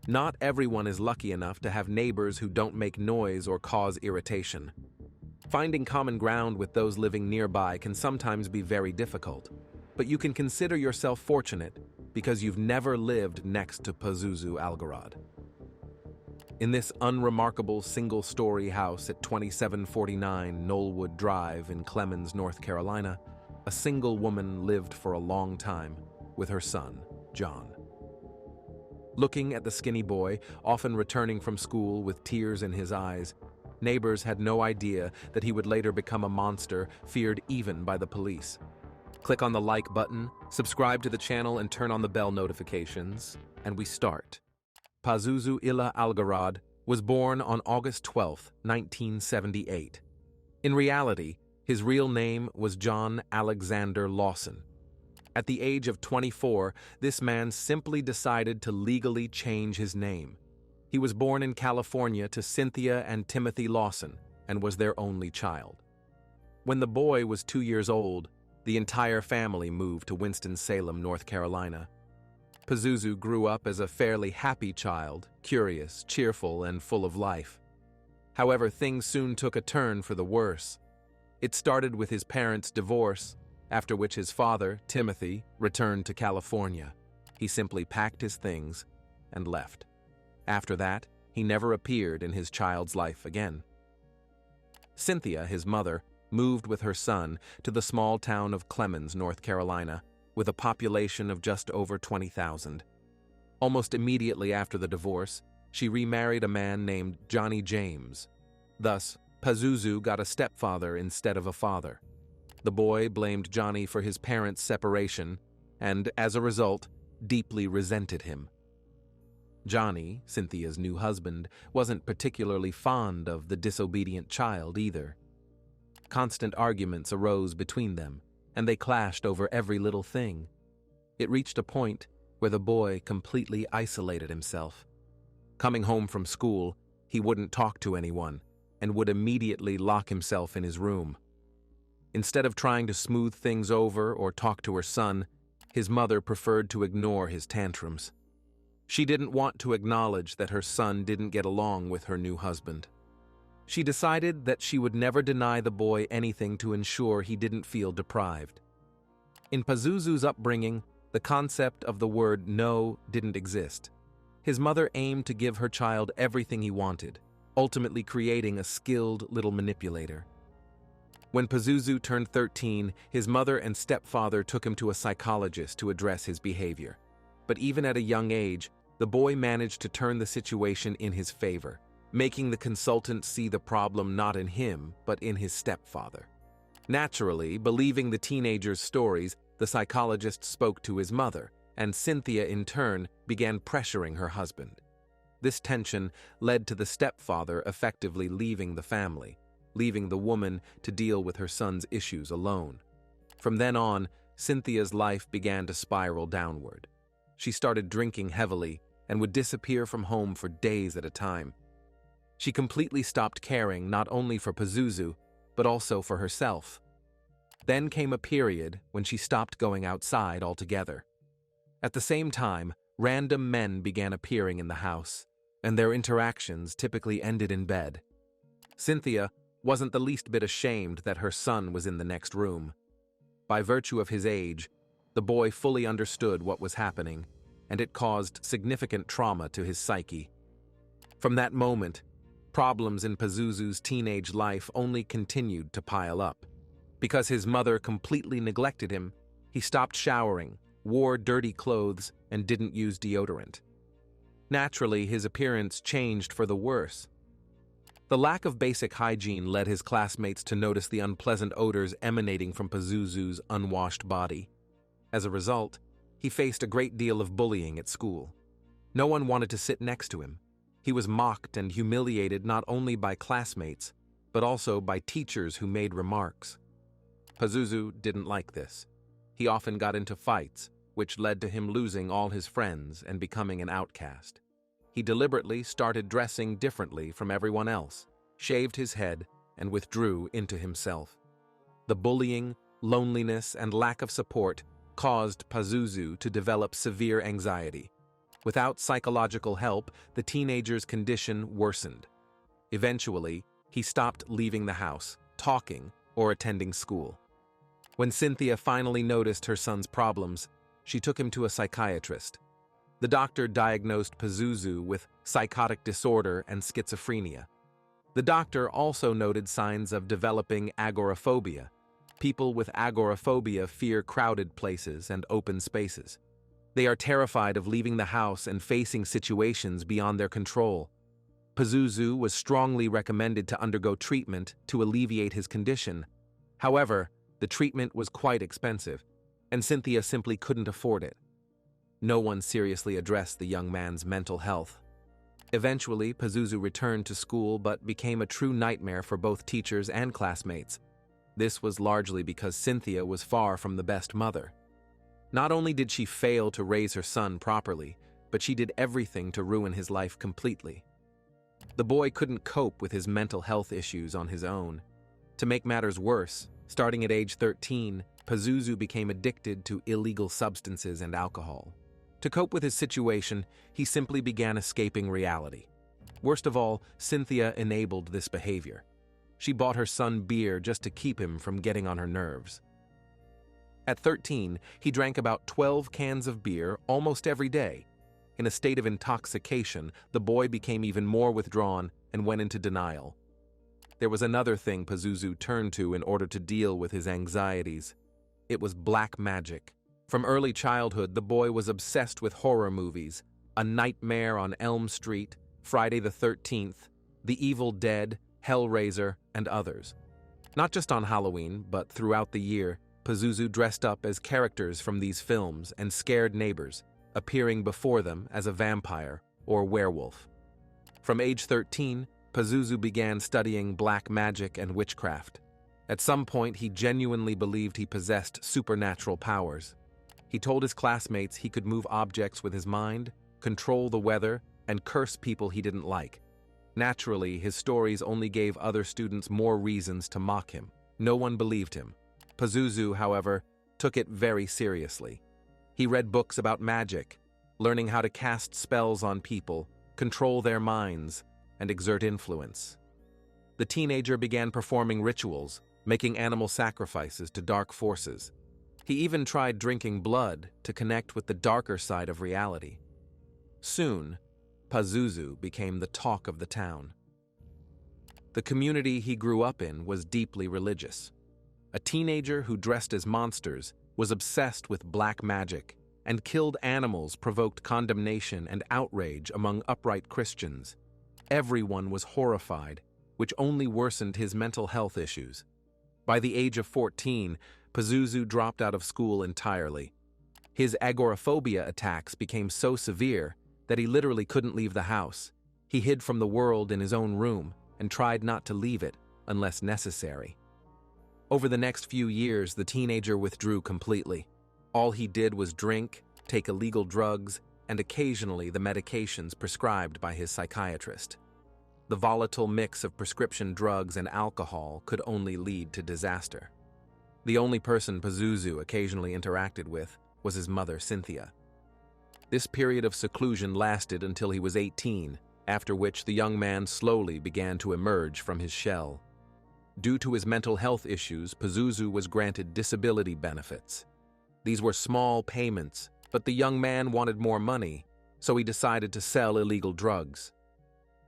Not everyone is lucky enough to have neighbors who don't make noise or cause irritation. Finding common ground with those living nearby can sometimes be very difficult, but you can consider yourself fortunate because you've never lived next to Pazuzu Algarad. In this unremarkable single-story house at 2749 Nullwood Drive in Clemens, North Carolina, a single woman lived for a long time with her son, John. Looking at the skinny boy, often returning from school with tears in his eyes, neighbors had no idea that he would later become a monster feared even by the police. Click on the like button, subscribe to the channel, and turn on the bell notifications, and we start. Pazuzu Algarad was born on August 12, 1978. In reality, his real name was John Alexander Lawson. At the age of 24, this man simply decided to legally change his name. He was born in California to Cynthia and Timothy Lawson and was their only child. When the boy was 2 years old, the entire family moved to Winston-Salem, North Carolina. Pizuzu grew up as a fairly happy child, curious, cheerful, and full of life. However, things soon took a turn for the worse. It started with his parents' divorce, after which his father, Timothy, returned to California. He simply packed his things and left. After that, he never appeared in his child's life again. Cynthia, his mother, moved with her son to the small town of Clemens, North Carolina, with a population of just over 20,000. Almost immediately after the divorce, she remarried a man named Johnny James. Thus, Pazuzu got a stepfather instead of a father. The boy blamed Johnny for his parents' separation and, as a result, deeply resented him. Johnny, Cynthia's new husband, wasn't particularly fond of the disobedient child either. Constant arguments arose between them, and they clashed over every little thing. It reached a point where the boy completely isolated himself. Coming home from school, he wouldn't talk to anyone and would immediately lock himself in his room. Instead of trying to smooth things over or talk to her son, his mother preferred to ignore his tantrums. She didn't want to acknowledge that her son didn't get along with her new husband. She decided that she would never deny the boy anything to ensure he didn't feel deprived. In Pazuzu's upbringing, the concept of the word no didn't exist. His mother aimed to give her child everything he wanted, ultimately creating a skilled little manipulator. When Pazuzu turned 13, his mother and stepfather took him to a psychologist to address his behavior. But even at a young age, the boy managed to turn the situation in his favor, making the consultant see the problem not in him, but in his stepfather. Naturally, believing the teenager's stories, the psychologist spoke to his mother, and Cynthia, in turn, began pressuring her husband. This tension led to the stepfather effectively leaving the family, leaving the woman to deal with her son's issues alone. From then on, Cynthia's life began to spiral downward. She started drinking heavily and would disappear from home for days at a time. She completely stopped caring not only for Pizuzu, but also for herself. Then came a period when she stopped going outside altogether. At the same time, random men began appearing in the house, and their interactions typically ended in bed. Cynthia wasn't the least bit ashamed that her son was in the next room. By virtue of his age, the boy fully understood what was happening, and it caused significant trauma to his psyche. From that moment, problems in Pazuzu's teenage life only continued to pile up. Because his mother completely neglected him, he stopped showering, wore dirty clothes, and didn't use deodorant. Naturally, his appearance changed for the worse. The lack of basic hygiene led his classmates to notice the unpleasant odors emanating from Pazuzu's unwashed body. As a result, he faced a great deal of bullying at school. No one wanted to sit next to him. He was mocked and humiliated not only by classmates, but also by teachers who made remarks. Pazuzu didn't like this. He often got into fights, which led to him losing all his friends and becoming an outcast. He deliberately started dressing differently from everyone else, shaved his head, and withdrew into himself. The bullying, loneliness, and lack of support caused Pazuzu to develop severe anxiety. Without psychological help, the teenager's condition worsened. Eventually, he stopped leaving the house, talking, or attending school. When Cynthia finally noticed her son's problems, she took him to a psychiatrist. The doctor diagnosed Pazuzu with psychotic disorder and schizophrenia. The doctor also noted signs of developing agoraphobia. People with agoraphobia fear crowded places and open spaces. They are terrified of leaving the house and facing situations beyond their control. Pazuzu was strongly recommended to undergo treatment to alleviate his condition. However, the treatment was quite expensive, and Cynthia simply couldn't afford it. No one seriously addressed the young man's mental health. Eventually, Pazuzu returned to school but became a true nightmare for both teachers and classmates. This was largely because Cynthia was far from the best mother. Not only did she fail to raise her son properly, but she did everything to ruin his life completely. The boy couldn't cope with his mental health issues on his own. To make matters worse, starting at age 13, Pazuzu became addicted to illegal substances and alcohol. To cope with his situation, he simply began escaping reality. Worst of all, Cynthia enabled this behavior. She bought her son beer just to keep him from getting on her nerves. At 13, he drank about 12 cans of beer almost every day. In a state of intoxication, the boy became even more withdrawn and went into denial. There was another thing Pazuzu turned to in order to deal with his anxieties. It was black magic. From early childhood, the boy was obsessed with horror movies, A Nightmare on Elm Street, Friday the 13th, The Evil Dead, Hellraiser, and others. Not just on Halloween, but throughout the year, Pazuzu dressed up as characters from these films and scared neighbors, appearing before them as a vampire or werewolf. From age 13, Pazuzu began studying black magic and witchcraft. At some point, he genuinely believed he possessed supernatural powers. He told his classmates he could move objects with his mind, control the weather, and curse people he didn't like. Naturally, his stories only gave other students more reasons to mock him. No one believed him. Pazuzu, however, took it very seriously. He read books about magic, learning how to cast spells on people, control their minds, and exert influence. The teenager began performing rituals, making animal sacrifices to dark forces. He even tried drinking blood to connect with the darker side of reality. Soon, Pazuzu became the talk of the town. The community he grew up in was deeply religious. A teenager who dressed as monsters, was obsessed with black magic, and killed animals provoked condemnation and outrage among upright Christians. Everyone was horrified, which only worsened his mental health issues. By the age of 14, Pazuzu dropped out of school entirely. His agoraphobia attacks became so severe that he literally couldn't leave the house. He hid from the world in his own room and tried not to leave it unless necessary. Over the next few years, the teenager withdrew completely. All he did was drink, take illegal drugs, and occasionally the medications prescribed by his psychiatrist. The volatile mix of prescription drugs and alcohol could only lead to disaster. The only person Pazuzu occasionally interacted with was his mother, Cynthia. This period of seclusion lasted until he was 18, after which the young man slowly began to emerge from his shell. Due to his mental health issues, Pazuzu was granted disability benefits. These were small payments, but the young man wanted more money, so he decided to sell illegal drugs.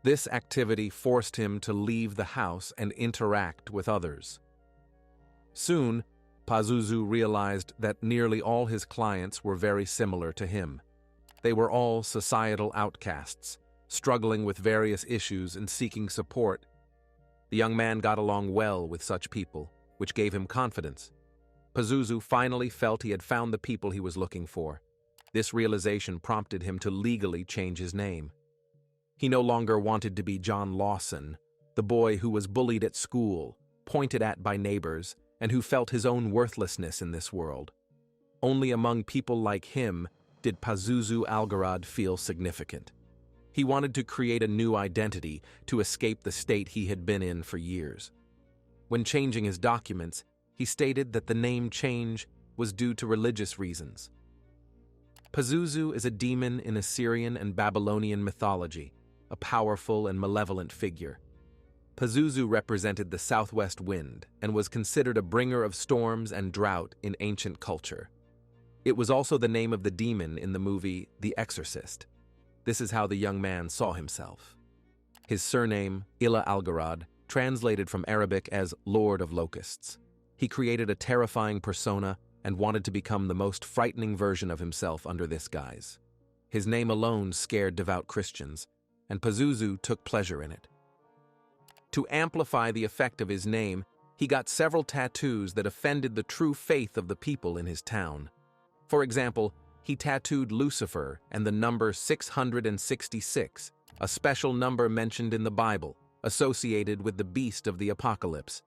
This activity forced him to leave the house and interact with others. Soon, Pazuzu realized that nearly all his clients were very similar to him. They were all societal outcasts, struggling with various issues and seeking support. The young man got along well with such people, which gave him confidence. Pazuzu finally felt he had found the people he was looking for. This realization prompted him to legally change his name. He no longer wanted to be John Lawson, the boy who was bullied at school, pointed at by neighbors, and who felt his own worthlessness in this world. Only among people like him did Pazuzu Algarad feel significant. He wanted to create a new identity to escape the state he had been in for years. When changing his documents, he stated that the name change was due to religious reasons. Pazuzu is a demon in Assyrian and Babylonian mythology, a powerful and malevolent figure. Pazuzu represented the southwest wind and was considered a bringer of storms and drought in ancient culture. It was also the name of the demon in the movie The Exorcist. This is how the young man saw himself. His surname, Algarad, translated from Arabic as Lord of Locusts. He created a terrifying persona and wanted to become the most frightening version of himself under this guise. His name alone scared devout Christians, and Pazuzu took pleasure in it. To amplify the effect of his name, he got several tattoos that offended the true faith of the people in his town. For example, he tattooed Lucifer and the number 666, a special number mentioned in the Bible, associated with the beast of the apocalypse.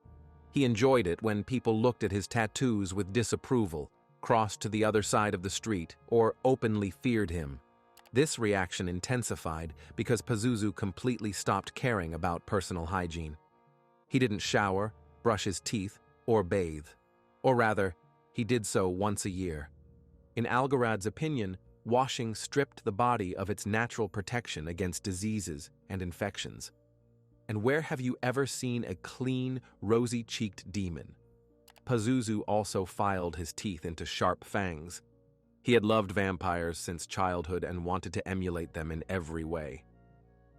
He enjoyed it when people looked at his tattoos with disapproval, crossed to the other side of the street, or openly feared him. This reaction intensified because Pazuzu completely stopped caring about personal hygiene. He didn't shower, brush his teeth, or bathe. Or rather, he did so once a year. In Algarad's opinion, washing stripped the body of its natural protection against diseases and infections. And where have you ever seen a clean, rosy-cheeked demon? Pazuzu also filed his teeth into sharp fangs. He had loved vampires since childhood and wanted to emulate them in every way.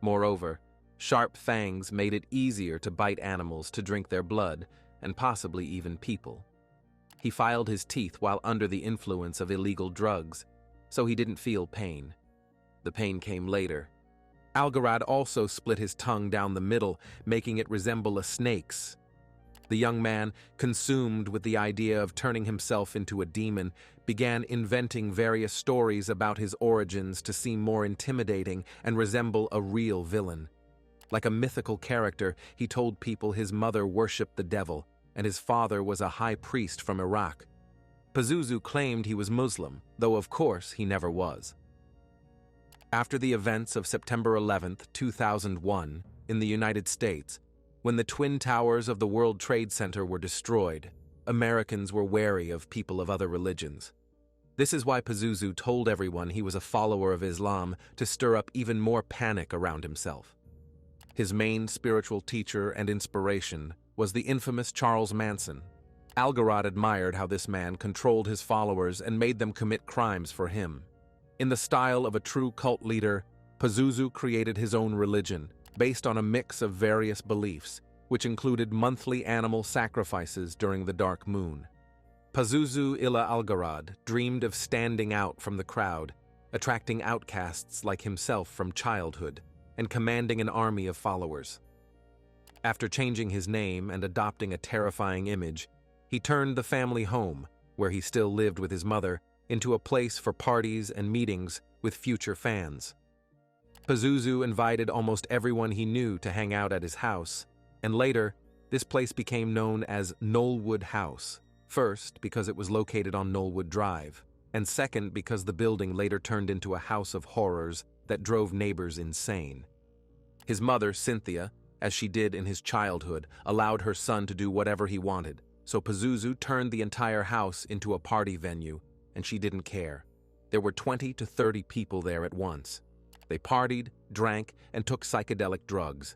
Moreover, sharp fangs made it easier to bite animals to drink their blood, and possibly even people. He filed his teeth while under the influence of illegal drugs, so he didn't feel pain. The pain came later. Algarad also split his tongue down the middle, making it resemble a snake's. The young man, consumed with the idea of turning himself into a demon, began inventing various stories about his origins to seem more intimidating and resemble a real villain. Like a mythical character, he told people his mother worshipped the devil, and his father was a high priest from Iraq. Pazuzu claimed he was Muslim, though of course he never was. After the events of September 11, 2001, in the United States, when the Twin Towers of the World Trade Center were destroyed, Americans were wary of people of other religions. This is why Pazuzu told everyone he was a follower of Islam to stir up even more panic around himself. His main spiritual teacher and inspiration was the infamous Charles Manson. Algarad admired how this man controlled his followers and made them commit crimes for him. In the style of a true cult leader, Pazuzu created his own religion, based on a mix of various beliefs, which included monthly animal sacrifices during the dark moon. Pazuzu Algarad dreamed of standing out from the crowd, attracting outcasts like himself from childhood, and commanding an army of followers. After changing his name and adopting a terrifying image, he turned the family home, where he still lived with his mother, into a place for parties and meetings with future fans. Pazuzu invited almost everyone he knew to hang out at his house, and later, this place became known as Nullwood House, first because it was located on Nullwood Drive, and second because the building later turned into a house of horrors that drove neighbors insane. His mother, Cynthia, as she did in his childhood, allowed her son to do whatever he wanted, so Pazuzu turned the entire house into a party venue, and she didn't care. There were 20 to 30 people there at once. They partied, drank, and took psychedelic drugs.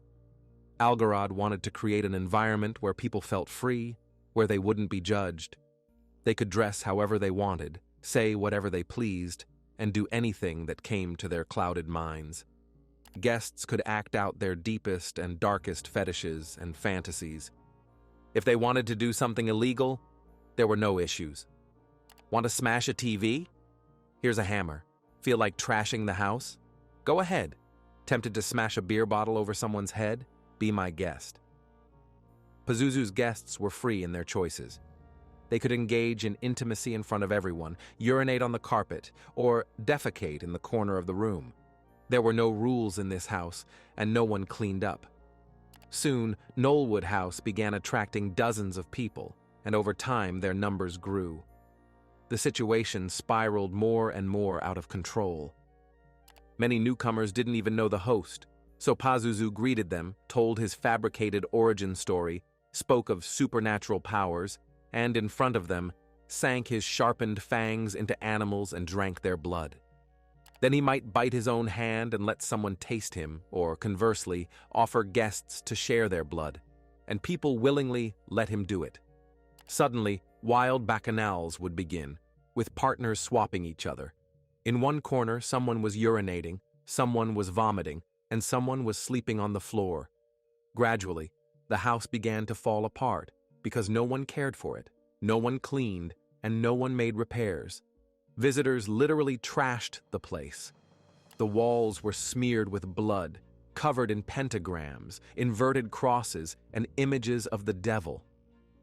Algarad wanted to create an environment where people felt free, where they wouldn't be judged. They could dress however they wanted, say whatever they pleased, and do anything that came to their clouded minds. Guests could act out their deepest and darkest fetishes and fantasies. If they wanted to do something illegal, there were no issues. Want to smash a TV? Here's a hammer. Feel like trashing the house? Go ahead. Tempted to smash a beer bottle over someone's head? Be my guest. Pazuzu's guests were free in their choices. They could engage in intimacy in front of everyone, urinate on the carpet, or defecate in the corner of the room. There were no rules in this house, and no one cleaned up. Soon, Nullwood House began attracting dozens of people, and over time their numbers grew. The situation spiraled more and more out of control. Many newcomers didn't even know the host, so Pazuzu greeted them, told his fabricated origin story, spoke of supernatural powers, and in front of them, sank his sharpened fangs into animals and drank their blood. Then he might bite his own hand and let someone taste him, or conversely, offer guests to share their blood, and people willingly let him do it. Suddenly, wild bacchanals would begin, with partners swapping each other. In one corner, someone was urinating, someone was vomiting, and someone was sleeping on the floor. Gradually, the house began to fall apart because no one cared for it, no one cleaned, and no one made repairs. Visitors literally trashed the place. The walls were smeared with blood, covered in pentagrams, inverted crosses, and images of the devil.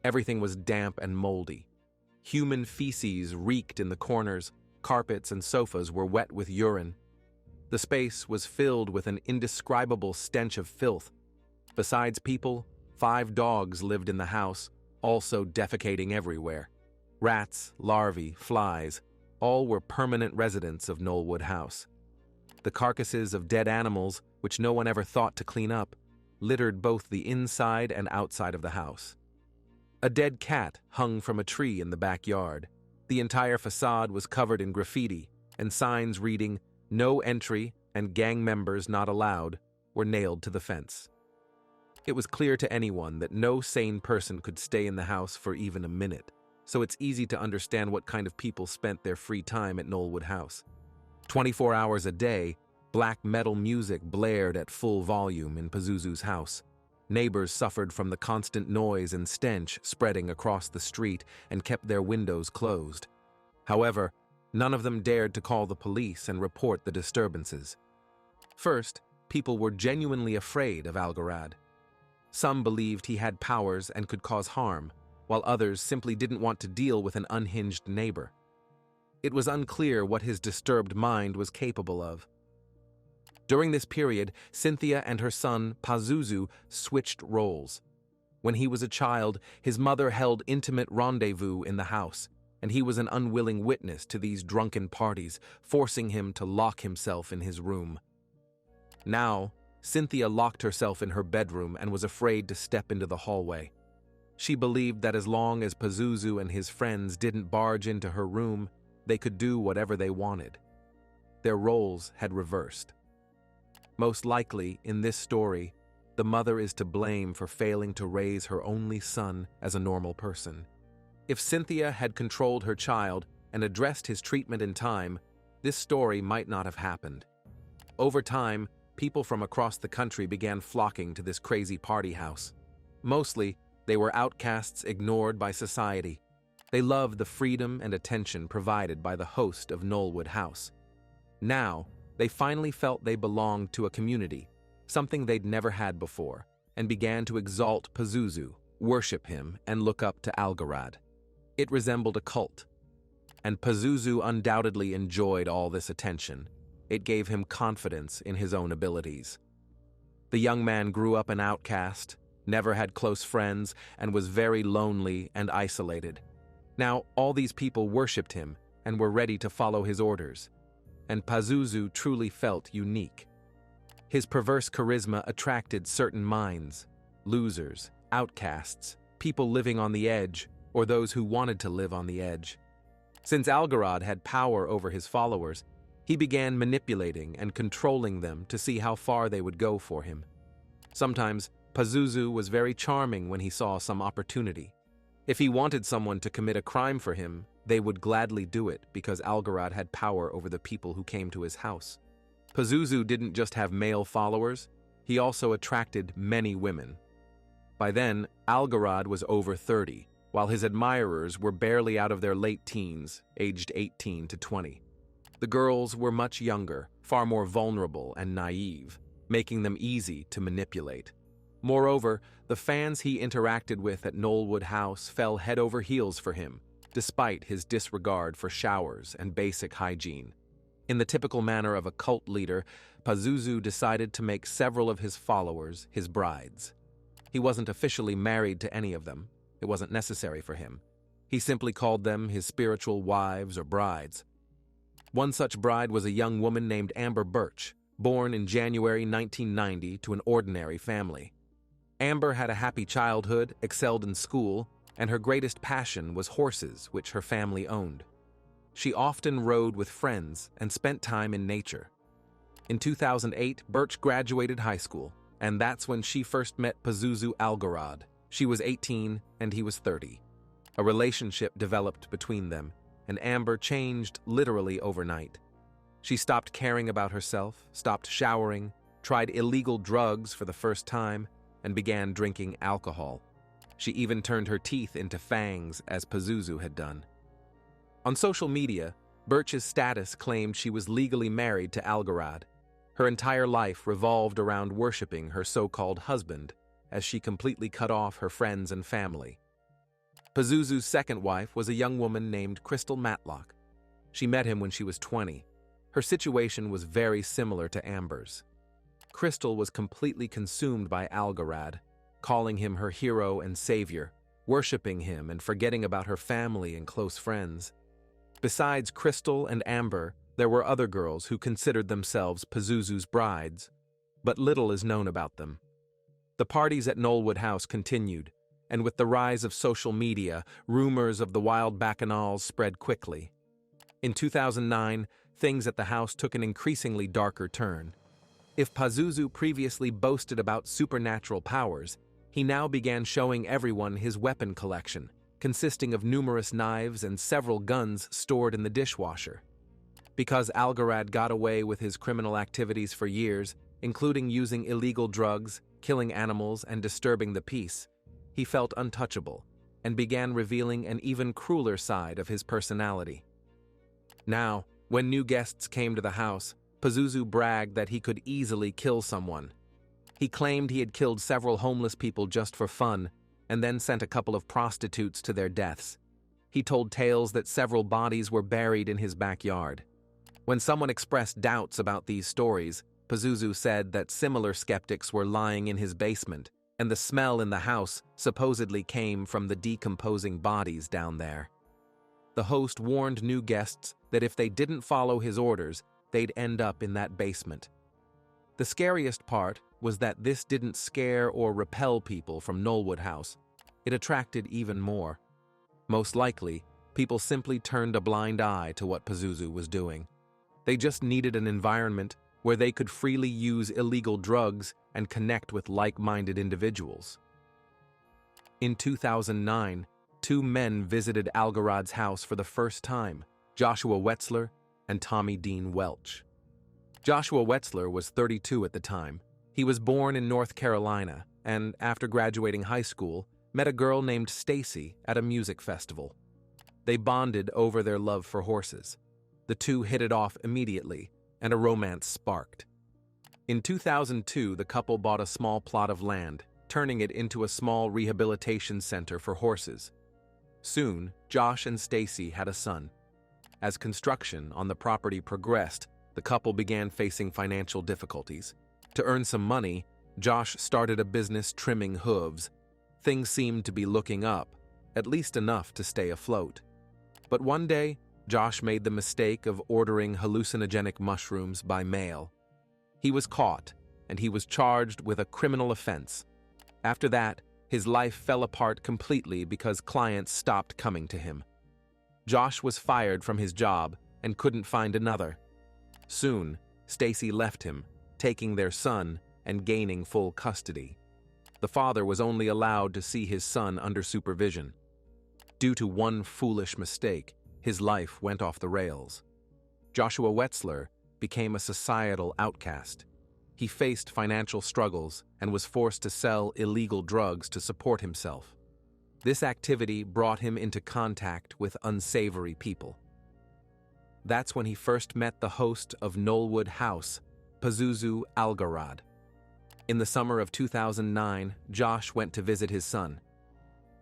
Everything was damp and moldy. Human feces reeked in the corners, carpets and sofas were wet with urine. The space was filled with an indescribable stench of filth. Besides people, 5 dogs lived in the house, also defecating everywhere. Rats, larvae, flies, all were permanent residents of Nullwood House. The carcasses of dead animals, which no one ever thought to clean up, littered both the inside and outside of the house. A dead cat hung from a tree in the backyard. The entire facade was covered in graffiti, and signs reading, "No entry" and "Gang members not allowed" were nailed to the fence. It was clear to anyone that no sane person could stay in the house for even a minute, so it's easy to understand what kind of people spent their free time at Nullwood House. 24 hours a day, black metal music blared at full volume in Pazuzu's house. Neighbors suffered from the constant noise and stench spreading across the street and kept their windows closed. However, none of them dared to call the police and report the disturbances. First, people were genuinely afraid of Algarad. Some believed he had powers and could cause harm, while others simply didn't want to deal with an unhinged neighbor. It was unclear what his disturbed mind was capable of. During this period, Cynthia and her son, Pazuzu, switched roles. When he was a child, his mother held intimate rendezvous in the house, and he was an unwilling witness to these drunken parties, forcing him to lock himself in his room. Now, Cynthia locked herself in her bedroom and was afraid to step into the hallway. She believed that as long as Pazuzu and his friends didn't barge into her room, they could do whatever they wanted. Their roles had reversed. Most likely, in this story, the mother is to blame for failing to raise her only son as a normal person. If Cynthia had controlled her child and addressed his treatment in time, this story might not have happened. Over time, people from across the country began flocking to this crazy party house. Mostly, they were outcasts ignored by society. They loved the freedom and attention provided by the host of Nullwood House. Now, they finally felt they belonged to a community, something they'd never had before, and began to exalt Pizuzu, worship him, and look up to Algarad. It resembled a cult, and Pizuzu undoubtedly enjoyed all this attention. It gave him confidence in his own abilities. The young man grew up an outcast, never had close friends, and was very lonely and isolated. Now, all these people worshipped him and were ready to follow his orders, and Pazuzu truly felt unique. His perverse charisma attracted certain minds, losers, outcasts, people living on the edge, or those who wanted to live on the edge. Since Algarad had power over his followers, he began manipulating and controlling them to see how far they would go for him. Sometimes, Pazuzu was very charming when he saw some opportunity. If he wanted someone to commit a crime for him, they would gladly do it because Algarad had power over the people who came to his house. Pazuzu didn't just have male followers, he also attracted many women. By then, Algarad was over 30, while his admirers were barely out of their late teens, aged 18 to 20. The girls were much younger, far more vulnerable and naive, making them easy to manipulate. Moreover, the fans he interacted with at Nullwood House fell head over heels for him, despite his disregard for showers and basic hygiene. In the typical manner of a cult leader, Pazuzu decided to make several of his followers his brides. He wasn't officially married to any of them. It wasn't necessary for him. He simply called them his spiritual wives or brides. One such bride was a young woman named Amber Birch, born in January 1990 to an ordinary family. Amber had a happy childhood, excelled in school, and her greatest passion was horses, which her family owned. She often rode with friends and spent time in nature. In 2008, Birch graduated high school, and that's when she first met Pazuzu Algarad. She was 18 and he was 30. A relationship developed between them, and Amber changed literally overnight. She stopped caring about herself, stopped showering, tried illegal drugs for the first time, and began drinking alcohol. She even turned her teeth into fangs, as Pizuzu had done. On social media, Birch's status claimed she was legally married to Algarad. Her entire life revolved around worshipping her so-called husband, as she completely cut off her friends and family. Pazuzu's second wife was a young woman named Crystal Matlock. She met him when she was 20. Her situation was very similar to Amber's. Crystal was completely consumed by Algarad, calling him her hero and savior, worshipping him and forgetting about her family and close friends. Besides Crystal and Amber, there were other girls who considered themselves Pazuzu's brides, but little is known about them. The parties at Nullwood House continued, and with the rise of social media, rumors of the wild bacchanals spread quickly. In 2009, things at the house took an increasingly darker turn. If Pazuzu previously boasted about supernatural powers, he now began showing everyone his weapon collection, consisting of numerous knives and several guns stored in the dishwasher. Because Algarad got away with his criminal activities for years, including using illegal drugs, killing animals, and disturbing the peace, he felt untouchable and began revealing an even crueler side of his personality. Now, when new guests came to the house, Pazuzu bragged that he could easily kill someone. He claimed he had killed several homeless people just for fun, and then sent a couple of prostitutes to their deaths. He told tales that several bodies were buried in his backyard. When someone expressed doubts about these stories, Pazuzu said that similar skeptics were lying in his basement, and the smell in the house supposedly came from the decomposing bodies down there. The host warned new guests that if they didn't follow his orders, they'd end up in that basement. The scariest part was that this didn't scare or repel people from Nullwood House. It attracted even more. Most likely, people simply turned a blind eye to what Pazuzu was doing. They just needed an environment where they could freely use illegal drugs and connect with like-minded individuals. In 2009, two men visited Algarad's house for the first time, Joshua Wetzler and Tommy Dean Welch. Joshua Wetzler was 32 at the time. He was born in North Carolina and, after graduating high school, met a girl named Stacy at a music festival. They bonded over their love for horses. The two hit it off immediately, and a romance sparked. In 2002, the couple bought a small plot of land, turning it into a small rehabilitation center for horses. Soon, Josh and Stacy had a son. As construction on the property progressed, the couple began facing financial difficulties. To earn some money, Josh started a business trimming hooves. Things seemed to be looking up, at least enough to stay afloat. But one day, Josh made the mistake of ordering hallucinogenic mushrooms by mail. He was caught, and he was charged with a criminal offense. After that, his life fell apart completely because clients stopped coming to him. Josh was fired from his job and couldn't find another. Soon, Stacy left him, taking their son and gaining full custody. The father was only allowed to see his son under supervision. Due to one foolish mistake, his life went off the rails. Joshua Wetzler became a societal outcast. He faced financial struggles and was forced to sell illegal drugs to support himself. This activity brought him into contact with unsavory people. That's when he first met the host of Nullwood House, Pazuzu Algarad. In the summer of 2009, Josh went to visit his son.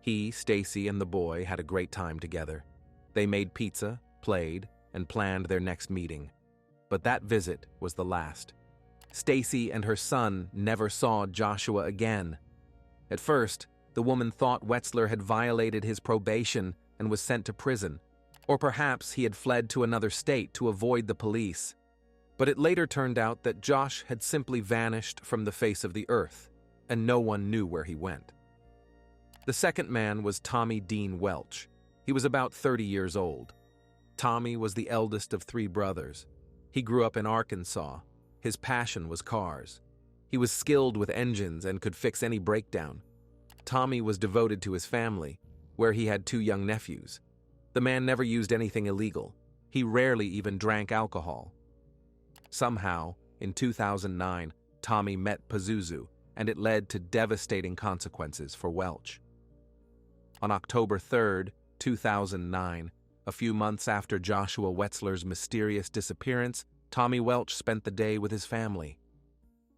He, Stacy, and the boy had a great time together. They made pizza, played, and planned their next meeting. But that visit was the last. Stacy and her son never saw Joshua again. At first, the woman thought Wetzler had violated his probation and was sent to prison, or perhaps he had fled to another state to avoid the police. But it later turned out that Josh had simply vanished from the face of the earth, and no one knew where he went. The second man was Tommy Dean Welch. He was about 30 years old. Tommy was the eldest of 3 brothers. He grew up in Arkansas. His passion was cars. He was skilled with engines and could fix any breakdown. Tommy was devoted to his family, where he had 2 young nephews. The man never used anything illegal. He rarely even drank alcohol. Somehow, in 2009, Tommy met Pazuzu, and it led to devastating consequences for Welch. On October 3, 2009, a few months after Joshua Wetzler's mysterious disappearance, Tommy Welch spent the day with his family.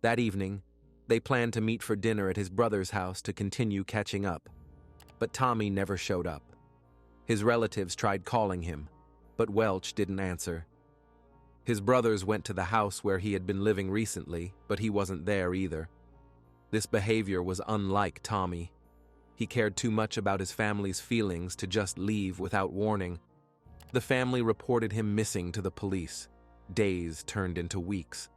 That evening, they planned to meet for dinner at his brother's house to continue catching up. But Tommy never showed up. His relatives tried calling him, but Welch didn't answer. His brothers went to the house where he had been living recently, but he wasn't there either. This behavior was unlike Tommy. He cared too much about his family's feelings to just leave without warning. The family reported him missing to the police. Days turned into weeks.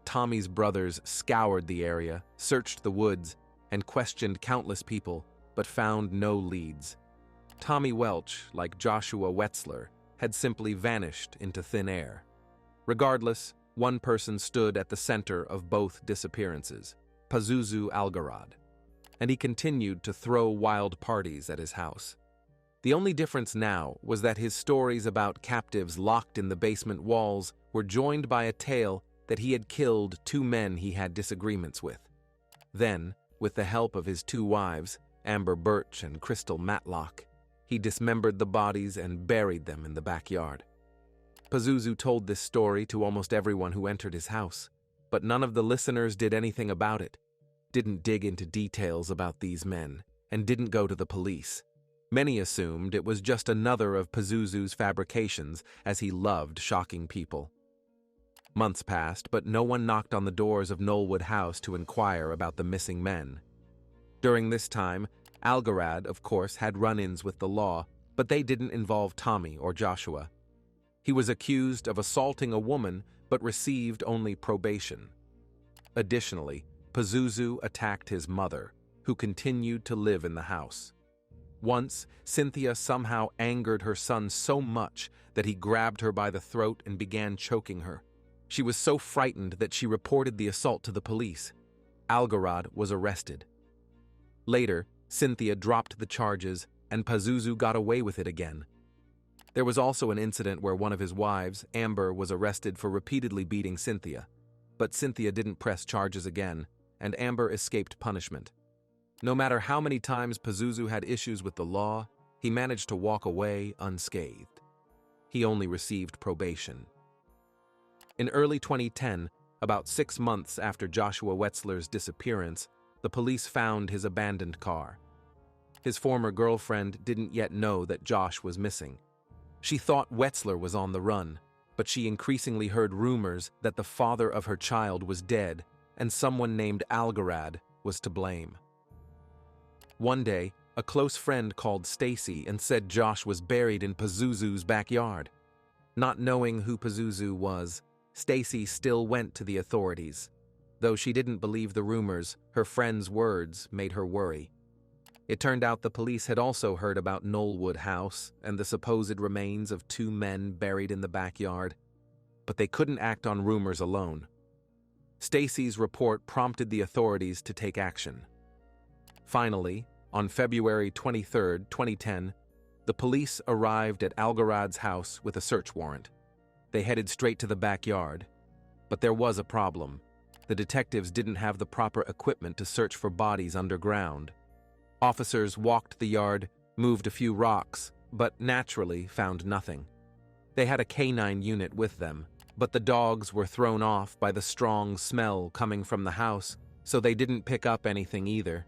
Tommy's brothers scoured the area, searched the woods, and questioned countless people, but found no leads. Tommy Welch, like Joshua Wetzler, had simply vanished into thin air. Regardless, one person stood at the center of both disappearances, Pazuzu Algarad, and he continued to throw wild parties at his house. The only difference now was that his stories about captives locked in the basement walls were joined by a tale that he had killed 2 men he had disagreements with. Then, with the help of his 2 wives, Amber Birch and Crystal Matlock, he dismembered the bodies and buried them in the backyard. Pazuzu told this story to almost everyone who entered his house, but none of the listeners did anything about it, didn't dig into details about these men, and didn't go to the police. Many assumed it was just another of Pazuzu's fabrications, as he loved shocking people. Months passed, but no one knocked on the doors of Nullwood House to inquire about the missing men. During this time, Algarad, of course, had run-ins with the law, but they didn't involve Tommy or Joshua. He was accused of assaulting a woman, but received only probation. Additionally, Pizuzu attacked his mother, who continued to live in the house. Once, Cynthia somehow angered her son so much that he grabbed her by the throat and began choking her. She was so frightened that she reported the assault to the police. Algarad was arrested. Later, Cynthia dropped the charges, and Pazuzu got away with it again. There was also an incident where one of his wives, Amber, was arrested for repeatedly beating Cynthia, but Cynthia didn't press charges again, and Amber escaped punishment. No matter how many times Pazuzu had issues with the law, he managed to walk away unscathed. He only received probation. In early 2010, about 6 months after Joshua Wetzler's disappearance, the police found his abandoned car. His former girlfriend didn't yet know that Josh was missing. She thought Wetzler was on the run, but she increasingly heard rumors that the father of her child was dead and someone named Algarad was to blame. One day, a close friend called Stacy and said Josh was buried in Pazuzu's backyard. Not knowing who Pizuzu was, Stacy still went to the authorities. Though she didn't believe the rumors, her friend's words made her worry. It turned out the police had also heard about Nullwood House and the supposed remains of 2 men buried in the backyard, but they couldn't act on rumors alone. Stacy's report prompted the authorities to take action. Finally, on February 23, 2010, the police arrived at Algarad's house with a search warrant. They headed straight to the backyard, but there was a problem. The detectives didn't have the proper equipment to search for bodies underground. Officers walked the yard, moved a few rocks, but naturally found nothing. They had a canine unit with them, but the dogs were thrown off by the strong smell coming from the house, so they didn't pick up anything either.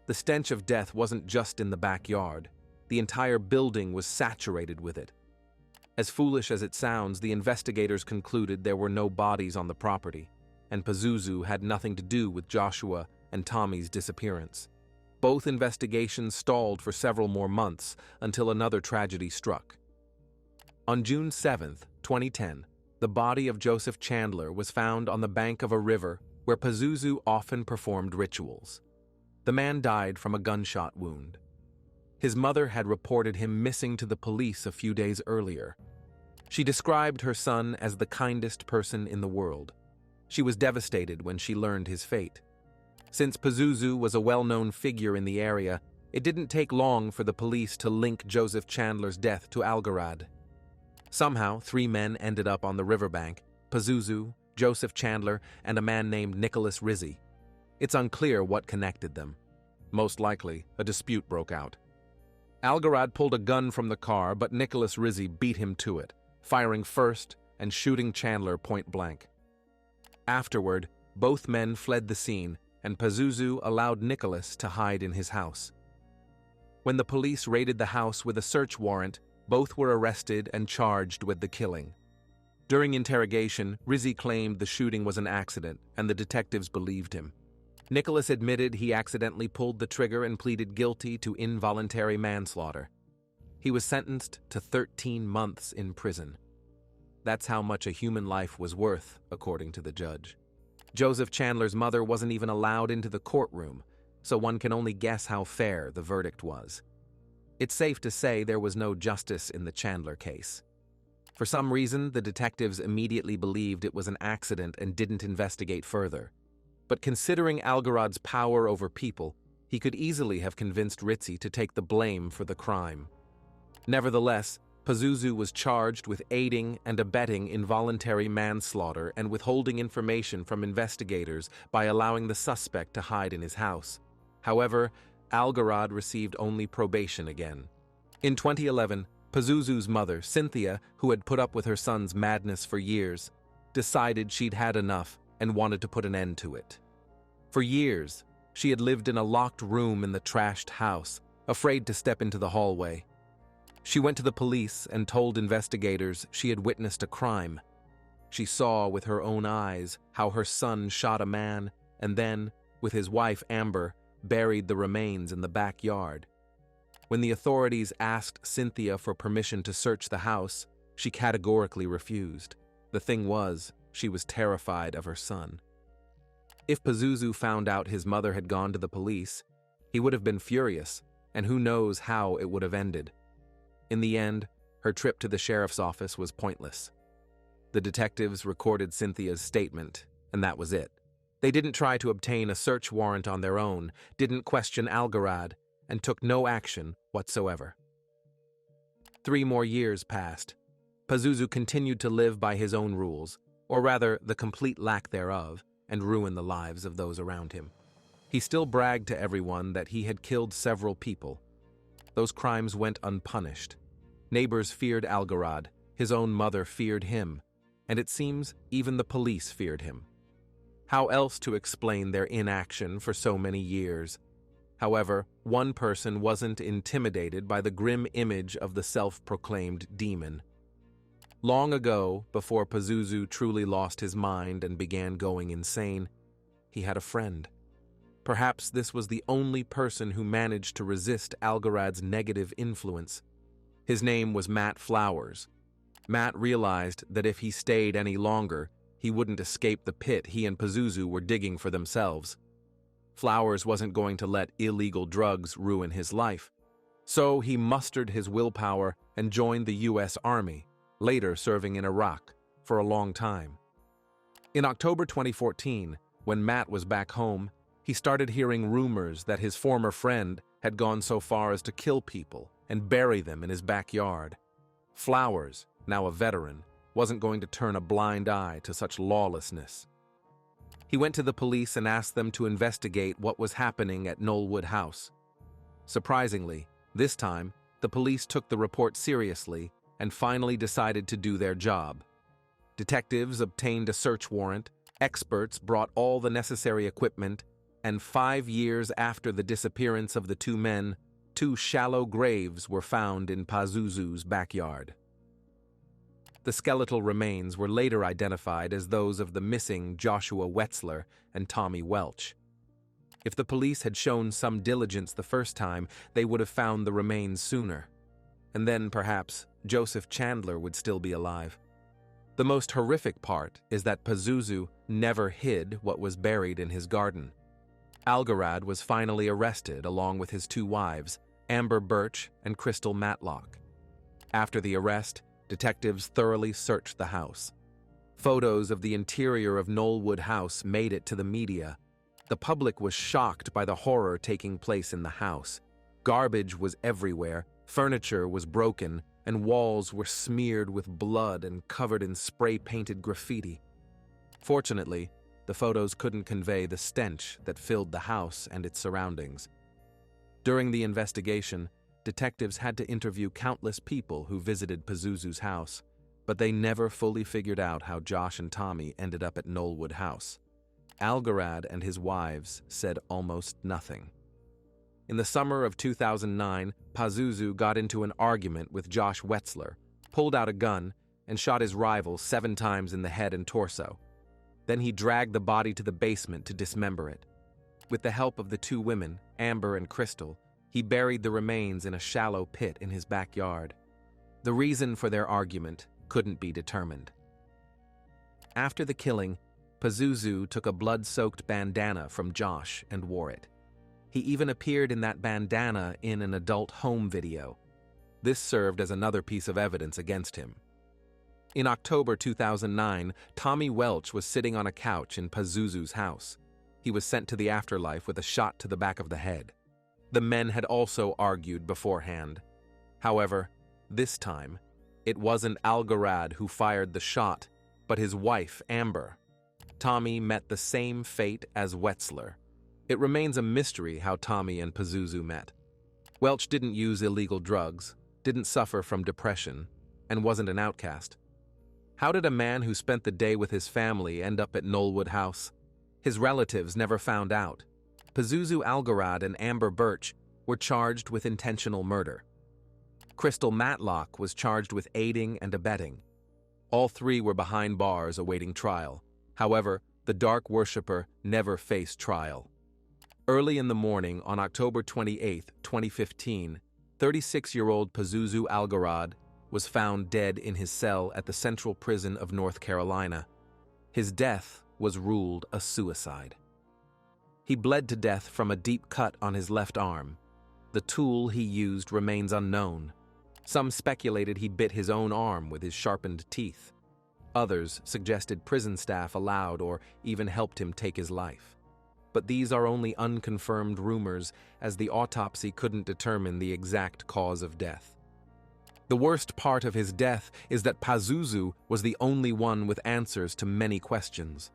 The stench of death wasn't just in the backyard. The entire building was saturated with it. As foolish as it sounds, the investigators concluded there were no bodies on the property, and Pazuzu had nothing to do with Joshua and Tommy's disappearance. Both investigations stalled for several more months until another tragedy struck. On June 7, 2010, the body of Joseph Chandler was found on the bank of a river where Pazuzu often performed rituals. The man died from a gunshot wound. His mother had reported him missing to the police a few days earlier. She described her son as the kindest person in the world. She was devastated when she learned his fate. Since Pazuzu was a well-known figure in the area, it didn't take long for the police to link Joseph Chandler's death to Algarad. Somehow, 3 men ended up on the riverbank: Pazuzu, Joseph Chandler, and a man named Nicholas Rizzi. It's unclear what connected them. Most likely, a dispute broke out. Algarad pulled a gun from the car, but Nicholas Rizzi beat him to it, firing first and shooting Chandler point blank. Afterward, both men fled the scene, and Pazuzu allowed Nicholas to hide in his house. When the police raided the house with a search warrant, both were arrested and charged with the killing. During interrogation, Rizzi claimed the shooting was an accident, and the detectives believed him. Nicholas admitted he accidentally pulled the trigger and pleaded guilty to involuntary manslaughter. He was sentenced to 13 months in prison. That's how much a human life was worth, according to the judge. Joseph Chandler's mother wasn't even allowed into the courtroom, so one can only guess how fair the verdict was. It's safe to say there was no justice in the Chandler case. For some reason, the detectives immediately believed it was an accident and didn't investigate further. But considering Algarad's power over people, he could easily have convinced Rizzi to take the blame for the crime. Nevertheless, Pazuzu was charged with aiding and abetting involuntary manslaughter and withholding information from investigators by allowing the suspect to hide in his house. However, Algarad received only probation again. In 2011, Pazuzu's mother, Cynthia, who had put up with her son's madness for years, decided she'd had enough and wanted to put an end to it. For years, she had lived in a locked room in the trashed house, afraid to step into the hallway. She went to the police and told investigators she had witnessed a crime. She saw with her own eyes how her son shot a man and then, with his wife Amber, buried the remains in the backyard. When the authorities asked Cynthia for permission to search the house, she categorically refused. The thing was, she was terrified of her son. If Pazuzu found out his mother had gone to the police, he would have been furious, and who knows how it would have ended. In the end, her trip to the sheriff's office was pointless. The detectives recorded Cynthia's statement, and that was it. They didn't try to obtain a search warrant on their own, didn't question Algarad, and took no action whatsoever. 3 more years passed. Pazuzu continued to live by his own rules, or rather the complete lack thereof, and ruin the lives of those around him. He still bragged to everyone that he had killed several people. Those crimes went unpunished. Neighbors feared Algarad, his own mother feared him, and it seems even the police feared him. How else to explain their inaction for so many years? However, one person wasn't intimidated by the grim image of the self-proclaimed demon. Long ago, before Pazuzu truly lost his mind and began going insane, he had a friend. Perhaps this was the only person who managed to resist Algarad's negative influence. His name was Matt Flowers. Matt realized that if he stayed any longer, he wouldn't escape the pit he and Pazuzu were digging for themselves. Flowers wasn't going to let illegal drugs ruin his life. So he mustered his willpower and joined the U.S. Army, later serving in Iraq for a long time. In October 2014, when Matt was back home, he started hearing rumors that his former friend had gone so far as to kill people and bury them in his backyard. Flowers, now a veteran, wasn't going to turn a blind eye to such lawlessness. He went to the police and asked them to investigate what was happening at Nullwood House. Surprisingly, this time, the police took the report seriously and finally decided to do their job. Detectives obtained a search warrant, experts brought all the necessary equipment, and 5 years after the disappearance of the 2 men, 2 shallow graves were found in Pazuzu's backyard. The skeletal remains were later identified as those of the missing Joshua Wetzler and Tommy Welch. If the police had shown some diligence the first time, they would have found the remains sooner. And then, perhaps, Joseph Chandler would still be alive. The most horrific part is that Pazuzu never hid what was buried in his garden. Algarad was finally arrested along with his 2 wives, Amber Birch and Crystal Matlock. After the arrest, Detectives thoroughly searched the house. Photos of the interior of Nullwood House made it to the media. The public was shocked by the horror taking place in the house. Garbage was everywhere, furniture was broken, and walls were smeared with blood and covered in spray-painted graffiti. Fortunately, the photos couldn't convey the stench that filled the house and its surroundings. During the investigation, detectives had to interview countless people who visited Pazuzu's house, but they never fully figured out how Josh and Tommy ended up at Nullwood House. Algarad and his wives said almost nothing. In the summer of 2009, Pazuzu got into an argument with Josh Wetzler, pulled out a gun, and shot his rival 7 times in the head and torso. Then he dragged the body to the basement to dismember it. With the help of the 2 women, Amber and Crystal, he buried the remains in a shallow pit in his backyard. The reason for their argument couldn't be determined. After the killing, Pazuzu took a blood-soaked bandana from Josh and wore it. He even appeared in that bandana in an adult home video. This served as another piece of evidence against him. In October 2009, Tommy Welch was sitting on a couch in Pazuzu's house. He was sent to the afterlife with a shot to the back of the head. The men had also argued beforehand. However, this time, it wasn't Algarad who fired the shot, but his wife, Amber. Tommy met the same fate as Wetzler. It remains a mystery how Tommy and Pizuzu met. Welch didn't use illegal drugs, didn't suffer from depression, and wasn't an outcast. How did a man who spent the day with his family end up at Nullwood House? His relatives never found out. Pazuzu Algarad and Amber Birch were charged with intentional murder. Crystal Matlock was charged with aiding and abetting. All 3 were behind bars awaiting trial. However, the dark worshipper never faced trial. Early in the morning on October 28, 2015, 36-year-old Pazuzu Algarad was found dead in his cell at the Central Prison of North Carolina. His death was ruled a suicide. He bled to death from a deep cut on his left arm. The tool he used remains unknown. Some speculated he bit his own arm with his sharpened teeth. Others suggested prison staff allowed or even helped him take his life. But these are only unconfirmed rumors, as the autopsy couldn't determine the exact cause of death. The worst part of his death is that Pazuzu was the only one with answers to many questions.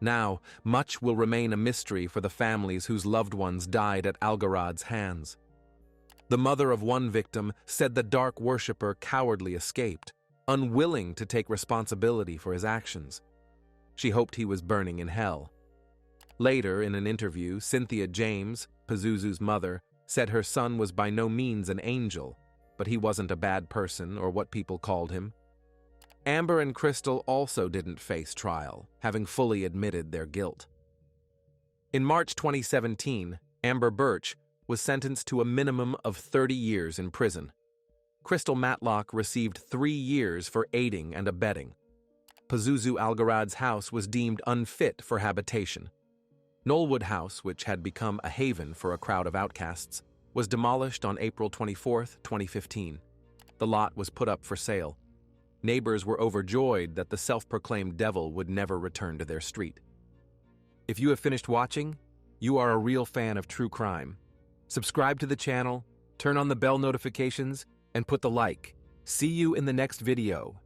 Now, much will remain a mystery for the families whose loved ones died at Algarad's hands. The mother of one victim said the dark worshipper cowardly escaped, unwilling to take responsibility for his actions. She hoped he was burning in hell. Later, in an interview, Cynthia James, Pazuzu's mother, said her son was by no means an angel, but he wasn't a bad person or what people called him. Amber and Crystal also didn't face trial, having fully admitted their guilt. In March 2017, Amber Birch was sentenced to a minimum of 30 years in prison. Crystal Matlock received 3 years for aiding and abetting. Pazuzu Algarad's house was deemed unfit for habitation. Nullwood House, which had become a haven for a crowd of outcasts, was demolished on April 24, 2015. The lot was put up for sale. Neighbors were overjoyed that the self-proclaimed devil would never return to their street. If you have finished watching, you are a real fan of true crime. Subscribe to the channel, turn on the bell notifications, and put the like. See you in the next video.